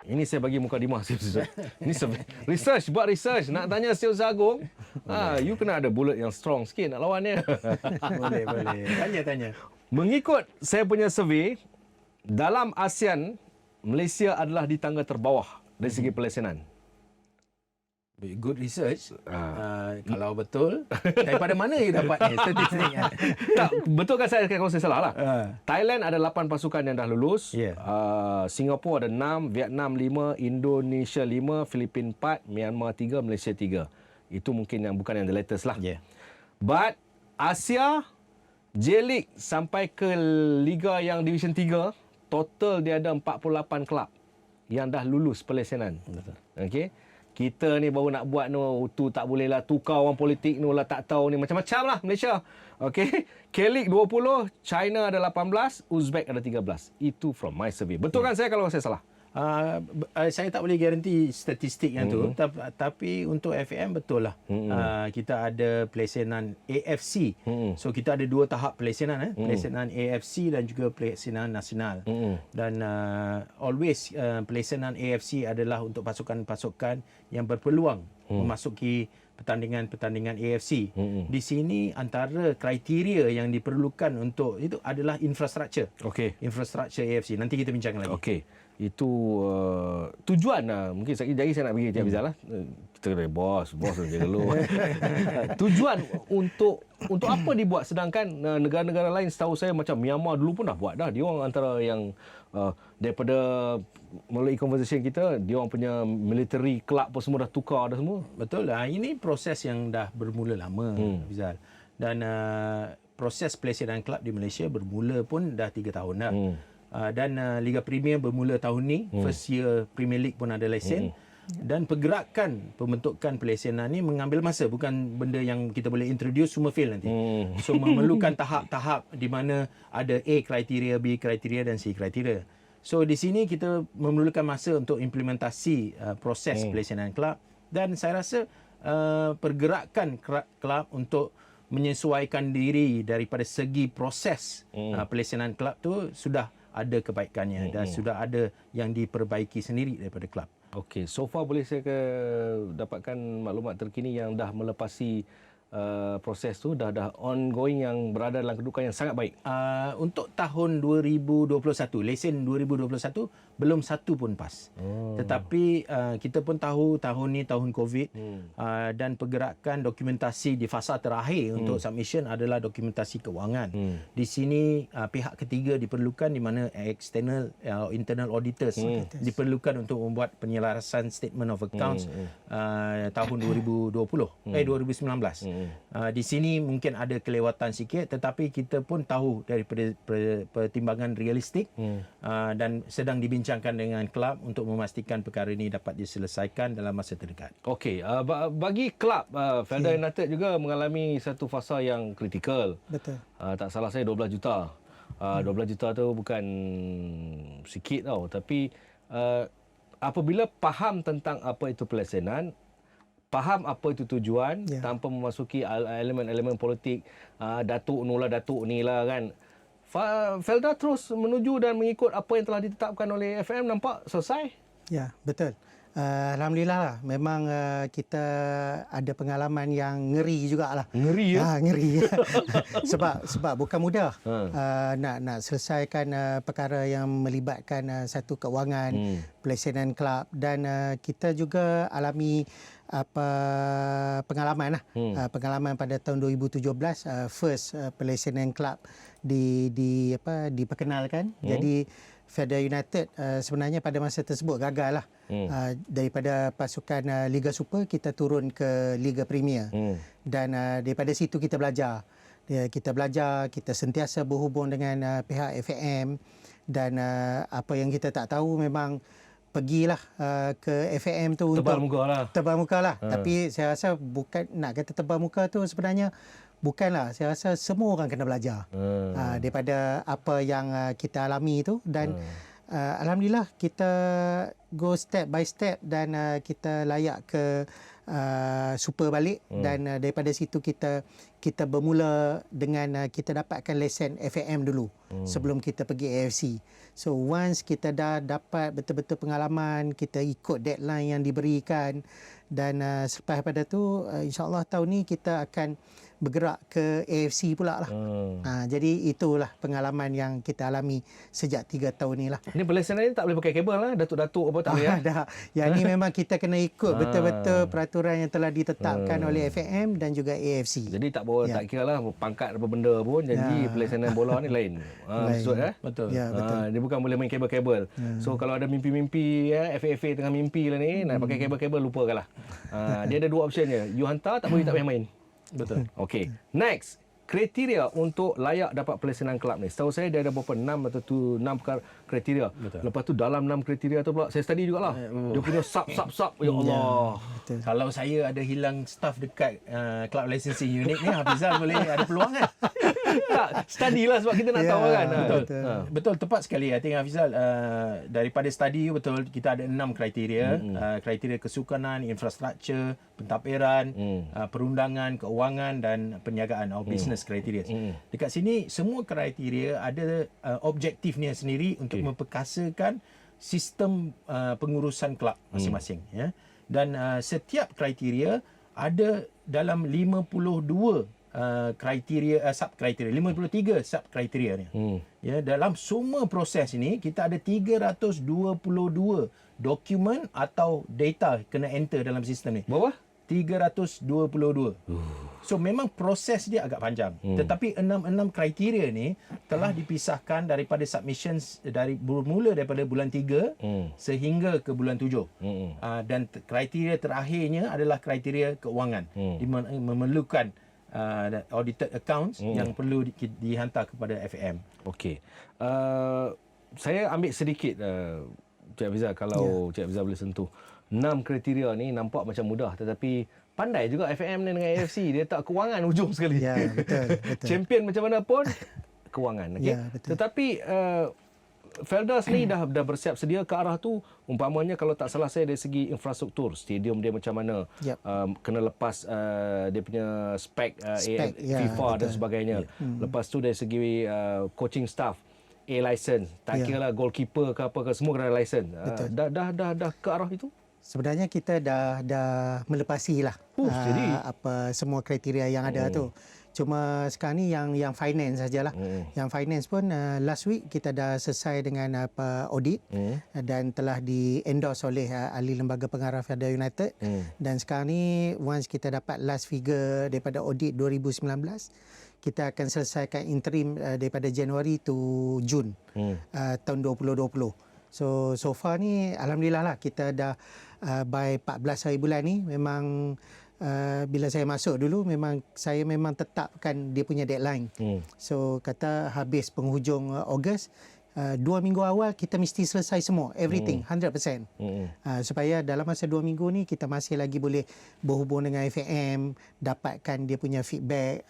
Ini saya bagi muka Dimas. Ini research, buat research. Nak tanya Setiausaha Agong, you kena ada bullet yang strong sikit nak lawan dia. Boleh. Tanya. Mengikut saya punya survey, dalam ASEAN, Malaysia adalah di tangga terbawah dari segi pelesenan. Good research. Kalau betul, daripada mana you dapat ni statistik? Tak, betul kan kalau saya salah lah. Thailand ada 8 pasukan yang dah lulus. Yeah. Singapura ada 6, Vietnam 5, Indonesia 5, Filipin 4, Myanmar 3, Malaysia 3. Itu mungkin yang bukan yang the latest lah. Yeah. But Asia J-League sampai ke Liga yang Division 3, total dia ada 48 kelab yang dah lulus pelesenan. Okey. Kita ni baru nak buat tu tak boleh lah, tukar orang politik ni lah, tak tahu ni macam-macam lah Malaysia. Okey. K-League 20, China ada 18, Uzbek ada 13. Itu from my survey. Betul kan saya kalau saya salah? Saya tak boleh garanti statistik yang tu, tapi untuk FAM betul lah. Kita ada pelesenan AFC. So kita ada 2 tahap pelesenan, pelesenan AFC dan juga pelesenan nasional. Dan always pelesenan AFC adalah untuk pasukan-pasukan yang berpeluang memasuki pertandingan-pertandingan AFC. Di sini antara kriteria yang diperlukan untuk itu adalah infrastruktur. Okey. Infrastruktur AFC. Nanti kita bincang lagi. Okey. Itu tujuan lah. Mungkin sekejap lagi saya nak pergi Cik Abizal lah. Kita kata bos jaga lu. Tujuan untuk apa dibuat, sedangkan negara-negara lain setahu saya macam Myanmar dulu pun dah buat dah. Dia orang antara yang daripada melalui conversation kita, dia orang punya military club pun semua dah tukar dah semua. Betul lah. Ini proses yang dah bermula lama, Abizal. Dan proses pelesenan kelab di Malaysia bermula pun dah 3 tahun dah. Dan Liga Premier bermula tahun ni. First year Premier League pun ada lesen. Dan pergerakan pembentukan pelesenan ni mengambil masa. Bukan benda yang kita boleh introduce semua fail nanti. So memerlukan tahap-tahap di mana ada A kriteria, B kriteria dan C kriteria. So di sini kita memerlukan masa untuk implementasi proses pelesenan kelab. Dan saya rasa pergerakan kelab untuk menyesuaikan diri daripada segi proses pelesenan kelab tu sudah ada kebaikannya dan sudah ada yang diperbaiki sendiri daripada kelab. Okey, so far boleh saya dapatkan maklumat terkini yang dah melepasi proses tu, dah ongoing, yang berada dalam kedudukan yang sangat baik. Untuk tahun 2021, lesen 2021 belum satu pun pas. Tetapi kita pun tahu tahun ni tahun COVID, dan pergerakan dokumentasi di fasa terakhir untuk submission adalah dokumentasi kewangan. Di sini pihak ketiga diperlukan, di mana external internal auditors diperlukan untuk membuat penyelarasan statement of accounts tahun 2019. Di sini mungkin ada kelewatan sikit, tetapi kita pun tahu daripada pertimbangan realistik dan sedang dibincangkan dengan kelab untuk memastikan perkara ini dapat diselesaikan dalam masa terdekat. Okey, bagi kelab Felda United juga mengalami satu fasa yang kritikal. Betul. Tak salah saya 12 juta. 12 juta tu bukan sikit tau, tapi apabila faham tentang apa itu pelesenan, faham apa itu tujuan, tanpa memasuki elemen-elemen politik, datuk ni lah kan. Felda terus menuju dan mengikut apa yang telah ditetapkan oleh FM, nampak selesai. Ya, betul. Alhamdulillah lah. Memang kita ada pengalaman yang ngeri jugalah. Ngeri ya? Ngeri. sebab bukan mudah nak selesaikan perkara yang melibatkan satu kewangan, pelesenan kelab, dan kita juga alami pengalaman pengalaman pada tahun 2017 first pelesenan kelab diperkenalkan. Jadi Felda United sebenarnya pada masa tersebut gagal lah. Daripada pasukan Liga Super kita turun ke Liga Premier. Dan daripada situ kita belajar. Kita sentiasa berhubung dengan pihak FAM, dan apa yang kita tak tahu memang pergilah ke FAM tu tebal untuk tebal muka lah. Tapi saya rasa bukan nak kata tebal muka tu, sebenarnya bukanlah. Saya rasa semua orang kena belajar daripada apa yang kita alami itu. Dan alhamdulillah kita go step by step dan kita layak ke super balik. Dan daripada situ kita kita bermula dengan kita dapatkan lesen FAM dulu sebelum kita pergi AFC. So once kita dah dapat betul-betul pengalaman, kita ikut deadline yang diberikan, dan selepas pada tu insya-Allah tahun ni kita akan bergerak ke AFC pula lah. Jadi itulah pengalaman yang kita alami sejak 3 tahun ni lah. Ini pelesenan ni tak boleh pakai kabel lah. Datuk-datuk apa tak boleh ya? Dah. Yang ni memang kita kena ikut betul-betul peraturan yang telah ditetapkan oleh FAM dan juga AFC. Jadi tak boleh, tak kira lah pangkat apa benda pun, janji pelesenan bola ni lain. Maksud Betul. Ya, betul. Dia bukan boleh main kabel-kabel. So kalau ada mimpi-mimpi FA tengah mimpi lah ni, nak pakai kabel-kabel, lupakanlah. Dia ada 2 option je. You hantar, tak boleh, tak payah main. Betul. Okey. Next, kriteria untuk layak dapat pelesenan kelab ni. Setahu saya dia ada berapa 6 atau 6 kriteria. Betul. Lepas tu dalam 6 kriteria tu pula saya study jugalah. Dia punya sub. Ya Allah. Betul. Kalau saya ada hilang staff dekat club licensing unit ni, Hafizal boleh ada peluang kan? Tak, study lah sebab kita nak tahu kan. Betul. betul. Betul, tepat sekali. I think Hafizal, daripada study betul kita ada 6 kriteria. Kriteria kesukanan, infrastruktur, pentadbiran, perundangan, keuangan dan perniagaan, business criteria. Dekat sini semua kriteria ada objektifnya sendiri untuk memperkasakan sistem pengurusan kelab masing-masing, ya. Dan setiap kriteria ada dalam 52 kriteria sub-kriteria, 53 sub-kriteria ni. Ya, dalam semua proses ini kita ada 322 dokumen atau data kena enter dalam sistem ni. Berapa? 322. So memang proses dia agak panjang. Tetapi 6 kriteria ni telah dipisahkan daripada submissions bermula daripada bulan 3 sehingga ke bulan 7. Dan kriteria terakhirnya adalah kriteria keuangan. Memerlukan audited accounts yang perlu dihantar kepada FAM. Okey. Saya ambil sedikit Cik Hafizal, kalau Cik Hafizal boleh sentuh. 6 kriteria ni nampak macam mudah, tetapi pandai juga FAM ni dengan AFC. Dia tak kewangan hujung sekali. Ya, betul. Champion macam mana pun kewangan. Okay? Ya, betul. Tetapi Felda ni dah bersiap sedia ke arah tu. Umpamanya kalau tak salah saya dari segi infrastruktur, stadium dia macam mana, Yep. kena lepas dia punya spek ya, FIFA dan betul. sebagainya. Lepas tu dari segi coaching staff, A license, tak Ya. kira lah goalkeeper ke apa ke, semua kena license. Dah ke arah itu? Sebenarnya kita dah melepasi lah steady. apa semua kriteria yang ada tu. Cuma sekarang ni yang finance sajalah. Yang finance pun last week kita dah selesai dengan audit dan telah di-endorse oleh ahli lembaga pengarah Felda United. Dan sekarang ni once kita dapat last figure daripada audit 2019, kita akan selesaikan interim daripada Januari to Jun tahun 2020. So far ni alhamdulillah lah kita dah by 14 hari bulan ni memang bila saya masuk dulu saya memang tetapkan dia punya deadline. So kata habis penghujung Ogos, 2 minggu awal kita mesti selesai semua, everything 100%. Supaya dalam masa 2 minggu ni kita masih lagi boleh berhubung dengan FAM, dapatkan dia punya feedback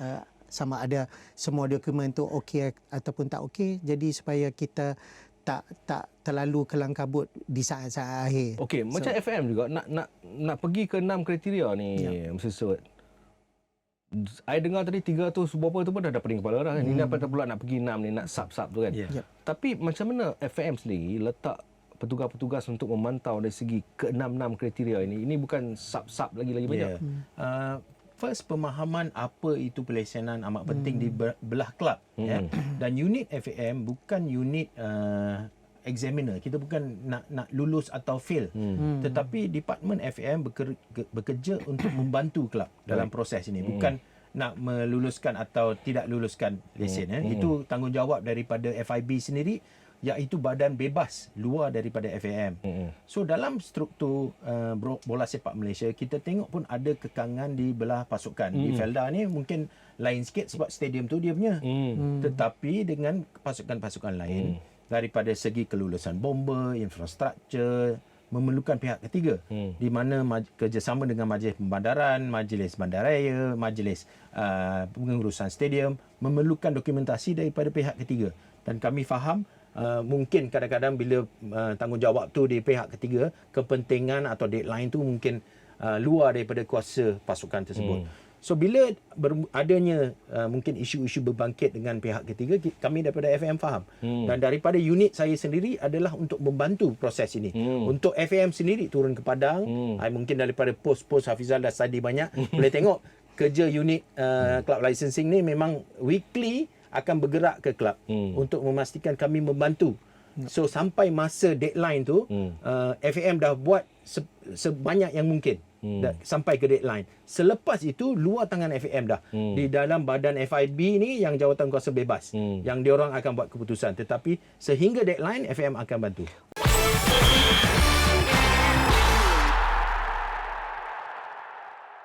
sama ada semua dokumen tu okey ataupun tak okey, jadi supaya kita tak terlalu kelang kabut di saat-saat akhir. Okey, macam FM juga nak pergi ke 6 kriteria ni, Mr. Stewart. I dengar tadi 300 berapa tu pun dah pening kepala dah kan. Ini apa pula nak pergi 6 ni, nak sub tu kan. Tapi macam mana FM sendiri letak petugas-petugas untuk memantau dari segi ke-6 kriteria ini? Ini bukan sub lagi banyak. First, pemahaman apa itu pelesenan amat penting di belah kelab. Dan unit FAM bukan unit examiner. Kita bukan nak lulus atau fail. Tetapi Department FAM bekerja untuk membantu kelab dalam proses ini. Bukan nak meluluskan atau tidak luluskan lesen. Itu tanggungjawab daripada FIB sendiri, iaitu badan bebas luar daripada FAM. So dalam struktur bola sepak Malaysia, kita tengok pun ada kekangan di belah pasukan. Di Felda ni mungkin lain sikit sebab stadium tu dia punya. Tetapi dengan pasukan-pasukan lain, daripada segi kelulusan bomber, infrastruktur, memerlukan pihak ketiga, di mana kerjasama dengan Majlis Pembandaran, Majlis Bandaraya, Majlis pengurusan stadium, memerlukan dokumentasi daripada pihak ketiga. Dan kami faham mungkin kadang-kadang bila tanggungjawab tu di pihak ketiga, kepentingan atau deadline tu mungkin luar daripada kuasa pasukan tersebut. So bila adanya mungkin isu-isu berbangkit dengan pihak ketiga, kami daripada FAM faham. Dan daripada unit saya sendiri adalah untuk membantu proses ini. Untuk FAM sendiri turun ke Padang, mungkin daripada pos-pos Hafizal dah study banyak, boleh tengok kerja unit club licensing ni memang weekly akan bergerak ke club untuk memastikan kami membantu. So sampai masa deadline tu FAM dah buat sebanyak yang mungkin sampai ke deadline. Selepas itu luar tangan FAM dah. Di dalam badan FIB ni yang jawatan kuasa bebas yang diorang akan buat keputusan, tetapi sehingga deadline FAM akan bantu.